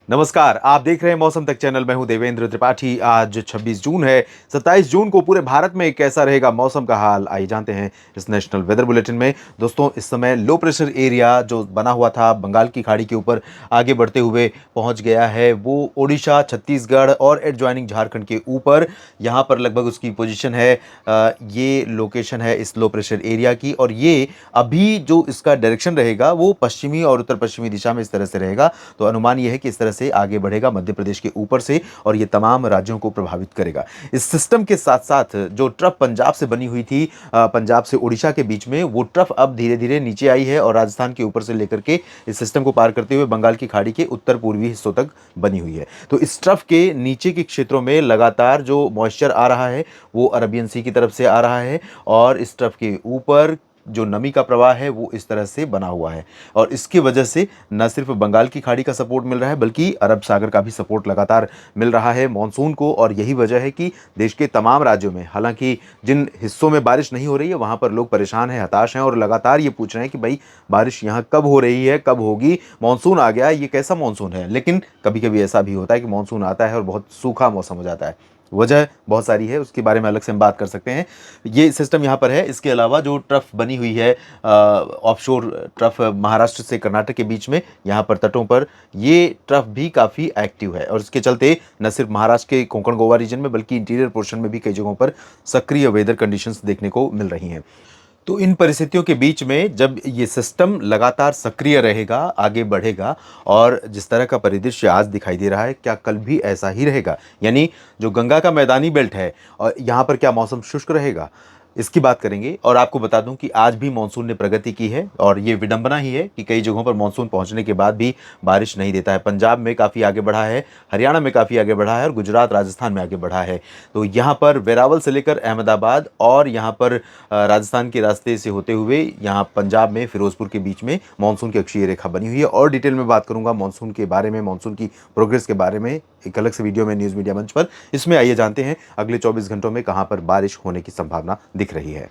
नमस्कार, आप देख रहे हैं मौसम तक चैनल। मैं हूं देवेंद्र त्रिपाठी। आज 26 जून है। 27 जून को पूरे भारत में कैसा रहेगा मौसम का हाल, आइए जानते हैं इस नेशनल वेदर बुलेटिन में। दोस्तों, इस समय लो प्रेशर एरिया जो बना हुआ था बंगाल की खाड़ी के ऊपर आगे बढ़ते हुए पहुंच गया है। वो ओडिशा, छत्तीसगढ़ और एडजॉइनिंग झारखंड के ऊपर यहाँ पर लगभग उसकी पोजीशन है। ये लोकेशन है इस लो प्रेशर एरिया की, और ये अभी जो इसका डायरेक्शन रहेगा वो पश्चिमी और उत्तर पश्चिमी दिशा में इस तरह से रहेगा। तो अनुमान यह है कि इस तरह से आगे बढ़ेगा मध्य प्रदेश के ऊपर से, और ये तमाम राज्यों को प्रभावित करेगा। इस सिस्टम के साथ साथ जो ट्रफ पंजाब से बनी हुई थी, पंजाब से उड़ीसा के बीच में, वो ट्रफ अब धीरे धीरे नीचे आई है और राजस्थान के ऊपर से लेकर के इस सिस्टम को पार करते हुए बंगाल की खाड़ी के उत्तर पूर्वी हिस्सों तक बनी हुई है। तो इस ट्रफ के नीचे के क्षेत्रों में लगातार जो मॉइस्चर आ रहा है वो अरबियन सी की तरफ से आ रहा है, और इस ट्रफ के ऊपर जो नमी का प्रवाह है वो इस तरह से बना हुआ है। और इसकी वजह से न सिर्फ बंगाल की खाड़ी का सपोर्ट मिल रहा है, बल्कि अरब सागर का भी सपोर्ट लगातार मिल रहा है मॉनसून को। और यही वजह है कि देश के तमाम राज्यों में, हालांकि जिन हिस्सों में बारिश नहीं हो रही है वहां पर लोग परेशान हैं, हताश हैं, और लगातार ये पूछ रहे हैं कि भाई बारिश यहाँ कब हो रही है, कब होगी। मानसून आ गया, ये कैसा मानसून है। लेकिन कभी कभी ऐसा भी होता है कि मानसून आता है और बहुत सूखा मौसम हो जाता है। वजह बहुत सारी है, उसके बारे में अलग से हम बात कर सकते हैं। ये सिस्टम यहाँ पर है। इसके अलावा जो ट्रफ बनी हुई है, ऑफशोर ट्रफ महाराष्ट्र से कर्नाटक के बीच में, यहाँ पर तटों पर ये ट्रफ भी काफ़ी एक्टिव है, और इसके चलते न सिर्फ महाराष्ट्र के कोंकण गोवा रीजन में बल्कि इंटीरियर पोर्शन में भी कई जगहों पर सक्रिय वेदर कंडीशंस देखने को मिल रही हैं। तो इन परिस्थितियों के बीच में जब ये सिस्टम लगातार सक्रिय रहेगा, आगे बढ़ेगा, और जिस तरह का परिदृश्य आज दिखाई दे रहा है, क्या कल भी ऐसा ही रहेगा? यानी जो गंगा का मैदानी बेल्ट है, और यहाँ पर क्या मौसम शुष्क रहेगा, इसकी बात करेंगे। और आपको बता दूं कि आज भी मानसून ने प्रगति की है, और ये विडंबना ही है कि कई जगहों पर मानसून पहुंचने के बाद भी बारिश नहीं देता है। पंजाब में काफ़ी आगे बढ़ा है, हरियाणा में काफ़ी आगे बढ़ा है, और गुजरात, राजस्थान में आगे बढ़ा है। तो यहाँ पर वेरावल से लेकर अहमदाबाद, और यहाँ पर राजस्थान के रास्ते से होते हुए यहाँ पंजाब में फिरोजपुर के बीच में मानसून की अक्षीय रेखा बनी हुई है। और डिटेल में बात करूंगा मानसून के बारे में, मानसून की प्रोग्रेस के बारे में एक अलग से वीडियो में न्यूज़ मीडिया मंच पर। इसमें आइए जानते हैं अगले 24 घंटों में कहां पर बारिश होने की संभावना दिख रही है।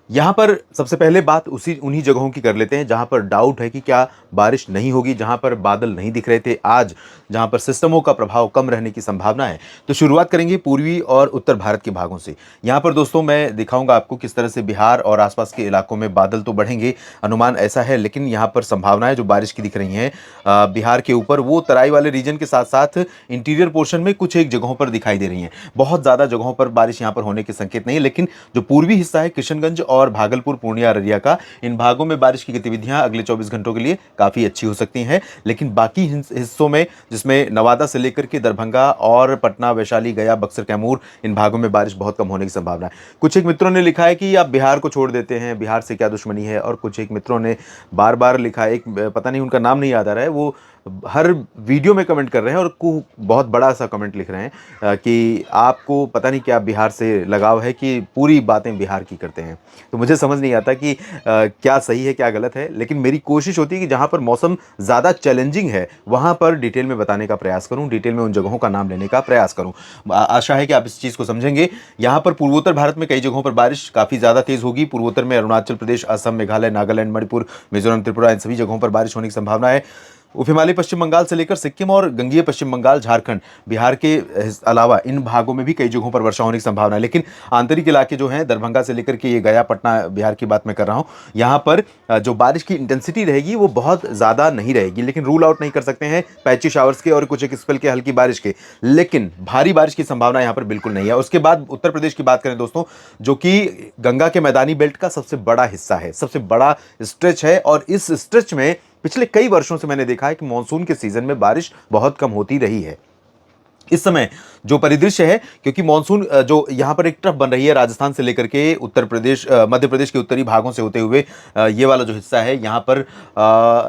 यहाँ पर सबसे पहले बात उन्हीं जगहों की कर लेते हैं जहाँ पर डाउट है कि क्या बारिश नहीं होगी, जहाँ पर बादल नहीं दिख रहे थे आज, जहाँ पर सिस्टमों का प्रभाव कम रहने की संभावना है। तो शुरुआत करेंगे पूर्वी और उत्तर भारत के भागों से। यहाँ पर दोस्तों मैं दिखाऊंगा आपको किस तरह से बिहार और आसपास के इलाकों में बादल तो बढ़ेंगे, अनुमान ऐसा है, लेकिन यहाँ पर संभावनाएं जो बारिश की दिख रही हैं बिहार के ऊपर, वो तराई वाले रीजन के साथ साथ इंटीरियर पोर्शन में कुछ एक जगहों पर दिखाई दे रही हैं। बहुत ज़्यादा जगहों पर बारिश यहाँ पर होने के संकेत नहीं है, लेकिन जो पूर्वी हिस्सा है किशनगंज और भागलपुर, पूर्णिया, अररिया का, इन भागों में बारिश की गतिविधियां अगले 24 घंटों के लिए काफी अच्छी हो सकती हैं। लेकिन बाकी हिस्सों में, जिसमें नवादा से लेकर के दरभंगा और पटना, वैशाली, गया, बक्सर, कैमूर, इन भागों में बारिश बहुत कम होने की संभावना है। कुछ एक मित्रों ने लिखा है कि आप बिहार को छोड़ देते हैं, बिहार से क्या दुश्मनी है। और कुछ एक मित्रों ने बार बार लिखा है, एक पता नहीं उनका नाम नहीं याद आ रहा है, वो हर वीडियो में कमेंट कर रहे हैं, और बहुत बड़ा सा कमेंट लिख रहे हैं कि आपको पता नहीं क्या बिहार से लगाव है कि पूरी बातें बिहार की करते हैं। तो मुझे समझ नहीं आता कि क्या सही है क्या गलत है, लेकिन मेरी कोशिश होती है कि जहाँ पर मौसम ज़्यादा चैलेंजिंग है वहाँ पर डिटेल में बताने का प्रयास करूँ, डिटेल में उन जगहों का नाम लेने का प्रयास करूँ। आशा है कि आप इस चीज़ को समझेंगे। यहाँ पर पूर्वोत्तर भारत में कई जगहों पर बारिश काफ़ी ज़्यादा तेज़ होगी। पूर्वोत्तर में अरुणाचल प्रदेश, असम, मेघालय, नागालैंड, मणिपुर, मिजोरम, त्रिपुरा, इन सभी जगहों पर बारिश होने की संभावना है। उप हिमालय पश्चिम बंगाल से लेकर सिक्किम और गंगीय पश्चिम बंगाल, झारखंड, बिहार के अलावा इन भागों में भी कई जगहों पर वर्षा होने की संभावना है। लेकिन आंतरिक इलाके जो हैं, दरभंगा से लेकर के ये गया, पटना, बिहार की बात मैं कर रहा हूँ, यहाँ पर जो बारिश की इंटेंसिटी रहेगी वो बहुत ज़्यादा नहीं रहेगी। लेकिन रूल आउट नहीं कर सकते हैं पैची शावर्स के और कुछ एक स्पेल के हल्की बारिश के, लेकिन भारी बारिश की संभावना यहाँ पर बिल्कुल नहीं है। उसके बाद उत्तर प्रदेश की बात करें दोस्तों, जो कि गंगा के मैदानी बेल्ट का सबसे बड़ा हिस्सा है, सबसे बड़ा स्ट्रेच है, और इस स्ट्रेच में पिछले कई वर्षों से मैंने देखा है कि मानसून के सीजन में बारिश बहुत कम होती रही है। इस समय जो परिदृश्य है, क्योंकि मानसून जो यहाँ पर एक ट्रफ बन रही है राजस्थान से लेकर के उत्तर प्रदेश, मध्य प्रदेश के उत्तरी भागों से होते हुए, ये वाला जो हिस्सा है यहाँ पर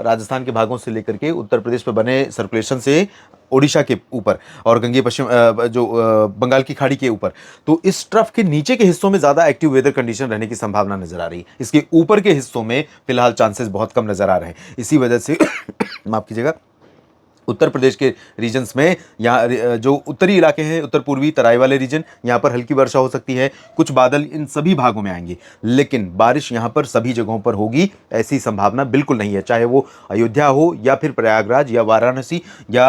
राजस्थान के भागों से लेकर के उत्तर प्रदेश पर बने सर्कुलेशन से ओडिशा के ऊपर और गंगीय पश्चिम बंगाल की खाड़ी के ऊपर, तो इस ट्रफ के नीचे के हिस्सों में ज़्यादा एक्टिव वेदर कंडीशन रहने की संभावना नजर आ रही है। इसके ऊपर के हिस्सों में फिलहाल चांसेस बहुत कम नजर आ रहे हैं। इसी वजह से माफ कीजिएगा, उत्तर प्रदेश के रीजन्स में यहाँ जो उत्तरी इलाके हैं, उत्तर पूर्वी तराई वाले रीजन, यहाँ पर हल्की वर्षा हो सकती है, कुछ बादल इन सभी भागों में आएंगे, लेकिन बारिश यहाँ पर सभी जगहों पर होगी ऐसी संभावना बिल्कुल नहीं है। चाहे वो अयोध्या हो या फिर प्रयागराज या वाराणसी या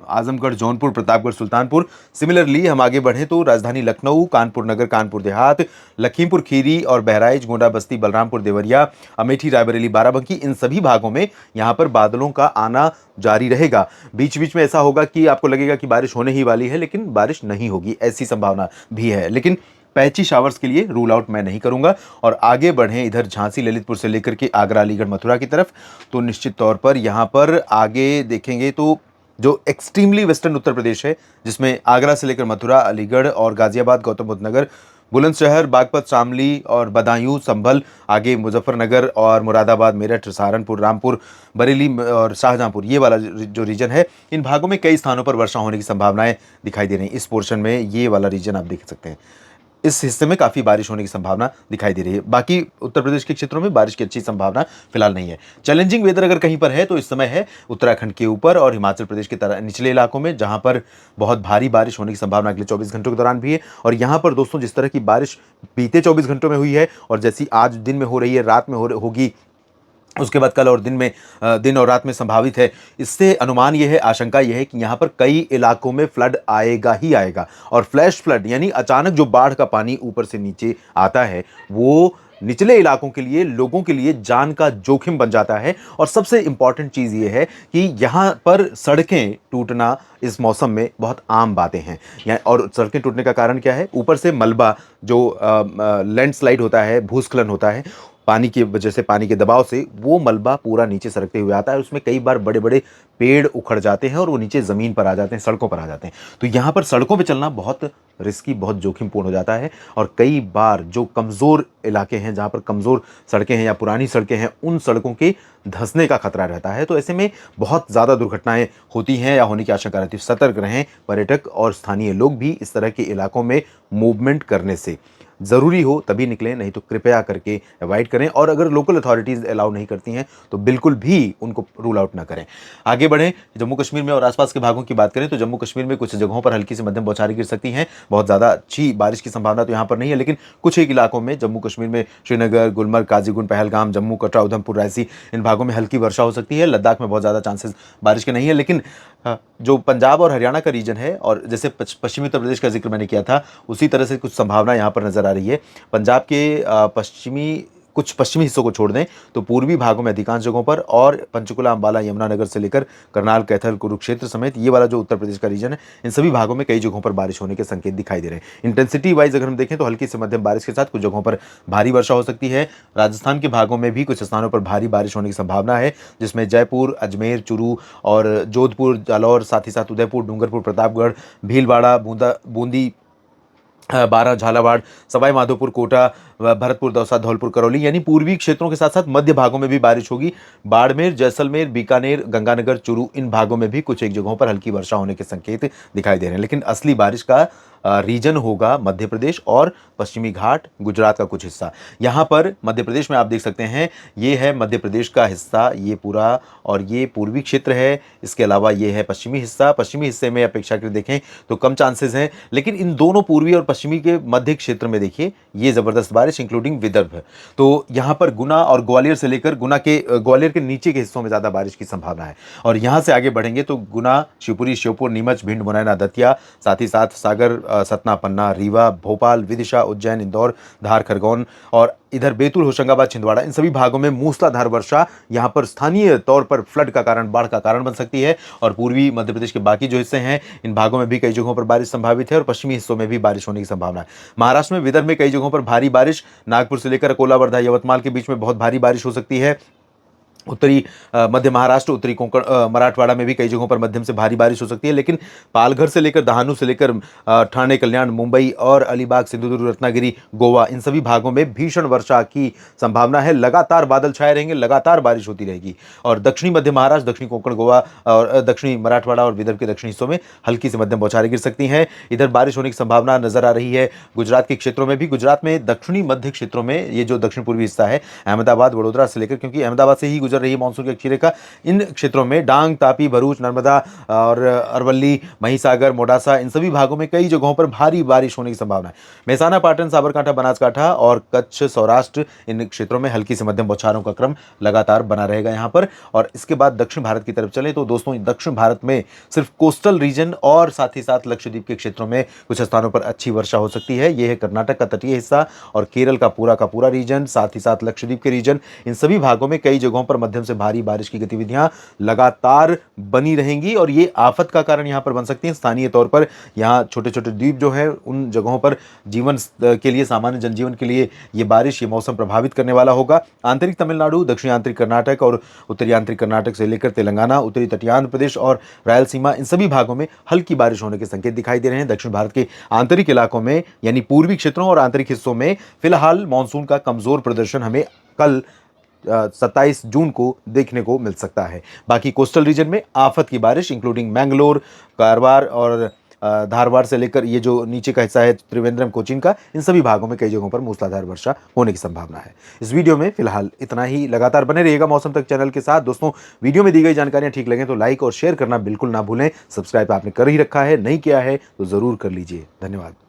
आजमगढ़, जौनपुर, प्रतापगढ़, सुल्तानपुर। सिमिलरली हम आगे बढ़ें तो राजधानी लखनऊ, कानपुर नगर, कानपुर देहात, लखीमपुर खीरी और बहराइच, गोंडा, बस्ती, बलरामपुर, देवरिया, अमेठी, रायबरेली, बाराबंकी, इन सभी भागों में यहाँ पर बादलों का आना जारी रहेगा। बीच बीच में ऐसा होगा कि आपको लगेगा कि बारिश होने ही वाली है, लेकिन बारिश नहीं होगी ऐसी संभावना भी है। लेकिन पैची शावर्स के लिए रूल आउट मैं नहीं करूंगा। और आगे बढ़ें इधर झांसी, ललितपुर से लेकर के आगरा, अलीगढ़, मथुरा की तरफ, तो निश्चित तौर पर यहाँ पर आगे देखेंगे तो जो एक्सट्रीमली वेस्टर्न उत्तर प्रदेश है, जिसमें आगरा से लेकर मथुरा, अलीगढ़ और गाजियाबाद, गौतम बुद्ध नगर, बुलंदशहर, बागपत, शामली और बदायूं, संभल, आगे मुजफ्फरनगर और मुरादाबाद, मेरठ, सहारनपुर, रामपुर, बरेली और शाहजहांपुर, ये वाला जो रीजन है, इन भागों में कई स्थानों पर वर्षा होने की संभावनाएं दिखाई दे रही हैं। इस पोर्शन में ये वाला रीजन आप देख सकते हैं, इस हिस्से में काफ़ी बारिश होने की संभावना दिखाई दे रही है। बाकी उत्तर प्रदेश के क्षेत्रों में बारिश की अच्छी संभावना फिलहाल नहीं है। चैलेंजिंग वेदर अगर कहीं पर है तो इस समय है उत्तराखंड के ऊपर और हिमाचल प्रदेश के निचले इलाकों में, जहां पर बहुत भारी बारिश होने की संभावना अगले 24 घंटों के दौरान भी है। और यहां पर दोस्तों जिस तरह की बारिश बीते 24 घंटों में हुई है और जैसी आज दिन में हो रही है, रात में होगी, उसके बाद कल और दिन और रात में संभावित है, इससे अनुमान यह है, आशंका यह है कि यहाँ पर कई इलाकों में फ्लड आएगा ही आएगा। और फ्लैश फ्लड यानी अचानक जो बाढ़ का पानी ऊपर से नीचे आता है, वो निचले इलाकों के लिए, लोगों के लिए जान का जोखिम बन जाता है। और सबसे इंपॉर्टेंट चीज़ ये है कि यहाँ पर सड़कें टूटना इस मौसम में बहुत आम बातें हैं। और सड़कें टूटने का कारण क्या है? ऊपर से मलबा, जो लैंडस्लाइड होता है, भूस्खलन होता है, पानी की वजह से, पानी के दबाव से वो मलबा पूरा नीचे सरकते हुए आता है। उसमें कई बार बड़े बड़े पेड़ उखड़ जाते हैं और वो नीचे ज़मीन पर आ जाते हैं, सड़कों पर आ जाते हैं। तो यहाँ पर सड़कों पे चलना बहुत रिस्की, बहुत जोखिमपूर्ण हो जाता है। और कई बार जो कमज़ोर इलाके हैं, जहाँ पर कमज़ोर सड़कें हैं या पुरानी सड़कें हैं, उन सड़कों के धंसने का खतरा रहता है। तो ऐसे में बहुत ज़्यादा दुर्घटनाएं होती हैं या होने की आशंका रहती है। सतर्क रहें पर्यटक और स्थानीय लोग भी इस तरह के इलाकों में मूवमेंट करने से। ज़रूरी हो तभी निकलें, नहीं तो कृपया करके अवॉइड करें। और अगर लोकल अथॉरिटीज़ अलाउ नहीं करती हैं तो बिल्कुल भी उनको रूल आउट ना करें। आगे बढ़ें, जम्मू कश्मीर में और आसपास के भागों की बात करें तो जम्मू कश्मीर में कुछ जगहों पर हल्की से मध्यम बौछारें गिर सकती हैं। बहुत ज़्यादा अच्छी बारिश की संभावना तो यहाँ पर नहीं है, लेकिन कुछ एक इलाकों में जम्मू कश्मीर में श्रीनगर, गुलमर्ग, काजीगुंड, पहलगाम, जम्मू, कटरा, उधमपुर, रायसी, इन भागों में हल्की वर्षा हो सकती है। लद्दाख में बहुत ज़्यादा चांसेस बारिश के नहीं है। लेकिन जो पंजाब और हरियाणा का रीजन है, और जैसे पश्चिमी उत्तर प्रदेश का जिक्र मैंने किया था, उसी तरह से कुछ संभावना यहाँ पर नजर आ रही है। पंजाब के कुछ पश्चिमी हिस्सों को छोड़ दें तो पूर्वी भागों में अधिकांश जगहों पर, और पंचकुला, अंबाला, यमुनानगर से लेकर करनाल, कैथल, कुरुक्षेत्र समेत ये वाला जो उत्तर प्रदेश का रीजन है, इन सभी भागों में कई जगहों पर बारिश होने के संकेत दिखाई दे रहे हैं। इंटेंसिटी वाइज अगर हम देखें तो हल्की से मध्यम बारिश के साथ कुछ जगहों पर भारी वर्षा हो सकती है। राजस्थान के भागों में भी कुछ स्थानों पर भारी बारिश होने की संभावना है, जिसमें जयपुर, अजमेर, चूरू और जोधपुर, जालौर, साथ ही साथ उदयपुर, डूंगरपुर, प्रतापगढ़, भीलवाड़ा, बूंदी, बारां, झालावाड़, सवाई माधोपुर, कोटा, भरतपुर, दौसा, धौलपुर, करौली, यानी पूर्वी क्षेत्रों के साथ साथ मध्य भागों में भी बारिश होगी। बाड़मेर, जैसलमेर, बीकानेर, गंगानगर, चूरू, इन भागों में भी कुछ एक जगहों पर हल्की वर्षा होने के संकेत दिखाई दे रहे हैं। लेकिन असली बारिश का रीजन होगा मध्य प्रदेश और पश्चिमी घाट, गुजरात का कुछ हिस्सा। यहाँ पर मध्य प्रदेश में आप देख सकते हैं, ये है मध्य प्रदेश का हिस्सा, ये पूरा, और ये पूर्वी क्षेत्र है। इसके अलावा ये है पश्चिमी हिस्सा। पश्चिमी हिस्से में अपेक्षाकृत देखें तो कम चांसेस हैं, लेकिन इन दोनों पूर्वी और पश्चिमी के मध्य क्षेत्र में देखिए ये ज़बरदस्त बारिश, इंक्लूडिंग विदर्भ। तो यहाँ पर गुना और ग्वालियर से लेकर ग्वालियर के नीचे के हिस्सों में ज़्यादा बारिश की संभावना है। और यहाँ से आगे बढ़ेंगे तो गुना, शिवपुरी, श्योपुर, नीमच, भिंड, मुरैना, दतिया, साथ ही साथ सागर, सतना, पन्ना, रीवा, भोपाल, विदिशा, उज्जैन, इंदौर, धार, खरगोन और इधर बैतूल, होशंगाबाद, छिंदवाड़ा, इन सभी भागों में मूसलाधार वर्षा यहाँ पर स्थानीय तौर पर फ्लड का कारण, बाढ़ का कारण बन सकती है। और पूर्वी मध्य प्रदेश के बाकी जो हिस्से हैं, इन भागों में भी कई जगहों पर बारिश संभावित है और पश्चिमी हिस्सों में भी बारिश होने की संभावना है। महाराष्ट्र में विदर्भ में कई जगहों पर भारी बारिश, नागपुर से लेकर अकोला, वर्धा, यवतमाल के बीच में बहुत भारी बारिश हो सकती है। उत्तरी मध्य महाराष्ट्र, उत्तरी कोंकण, मराठवाड़ा में भी कई जगहों पर मध्यम से भारी बारिश हो सकती है। लेकिन पालघर से लेकर दहानू से लेकर ठाणे, कल्याण, मुंबई और अलीबाग, सिंधुदुर्ग, रत्नागिरी, गोवा, इन सभी भागों में भीषण वर्षा की संभावना है। लगातार बादल छाए रहेंगे, लगातार बारिश होती रहेगी। और दक्षिणी मध्य महाराष्ट्र, दक्षिणी कोंकण, गोवा और दक्षिणी मराठवाड़ा और विदर्भ के दक्षिणी हिस्सों में हल्की से मध्यम बौछारें गिर सकती हैं। इधर बारिश होने की संभावना नजर आ रही है गुजरात के क्षेत्रों में भी। गुजरात में दक्षिणी मध्य क्षेत्रों में, ये जो दक्षिण पूर्वी हिस्सा है, अहमदाबाद, वडोदरा से लेकर, क्योंकि अहमदाबाद से ही गुजर रही है मानसून की अक्षी रेखा। इन क्षेत्रों में डांग, तापी, भरूच, नर्मदा और अरवली, महिसागर, मोडासा, इन सभी भागों में कई जगहों पर भारी बारिश होने की संभावना है। मेहसाना, पाटन, साबरकांठा, बनासकांठा और कच्छ, सौराष्ट्र, इन क्षेत्रों में हल्की से मध्यम बौछारों का क्रम लगातार बना रहेगा यहाँ पर। और इसके बाद दक्षिण भारत की तरफ चले तो दोस्तों दक्षिण भारत में सिर्फ कोस्टल रीजन और साथ ही साथ लक्षद्वीप के क्षेत्रों में कुछ स्थानों पर अच्छी वर्षा हो सकती है। यह है कर्नाटक का तटीय हिस्सा और केरल का पूरा रीजन, साथ ही साथ लक्षद्वीप के रीजन, इन सभी भागों में कई जगहों पर मध्यम से भारी बारिश की गतिविधियां लगातार बनी रहेंगी और ये आफत का कारण यहां पर बन सकती है। स्थानीय तौर पर यहां छोटे छोटे द्वीप जो है उन जगहों पर जीवन के लिए, सामान्य जनजीवन के लिए ये बारिश, ये मौसम प्रभावित करने वाला होगा। आंतरिक तमिलनाडु, दक्षिणी आंतरिक कर्नाटक और उत्तरी आंतरिक कर्नाटक से लेकर तेलंगाना, उत्तरी तटीय आंध्र प्रदेश और रायलसीमा, इन सभी भागों में हल्की बारिश होने के संकेत दिखाई दे रहे हैं। दक्षिण भारत के आंतरिक इलाकों में यानी पूर्वी क्षेत्रों और आंतरिक हिस्सों में फिलहाल मानसून का कमजोर प्रदर्शन हमें कल 27 जून को देखने को मिल सकता है। बाकी कोस्टल रीजन में आफत की बारिश इंक्लूडिंग मैंगलोर, कारवार और धारवाड़ से लेकर ये जो नीचे का हिस्सा है त्रिवेंद्रम, कोचीन का, इन सभी भागों में कई जगहों पर मूसलाधार वर्षा होने की संभावना है। इस वीडियो में फिलहाल इतना ही। लगातार बने रहिएगा मौसम तक चैनल के साथ। दोस्तों वीडियो में दी गई जानकारियां ठीक लगे तो लाइक और शेयर करना बिल्कुल ना भूलें। सब्सक्राइब आपने कर ही रखा है, नहीं किया है तो जरूर कर लीजिए। धन्यवाद।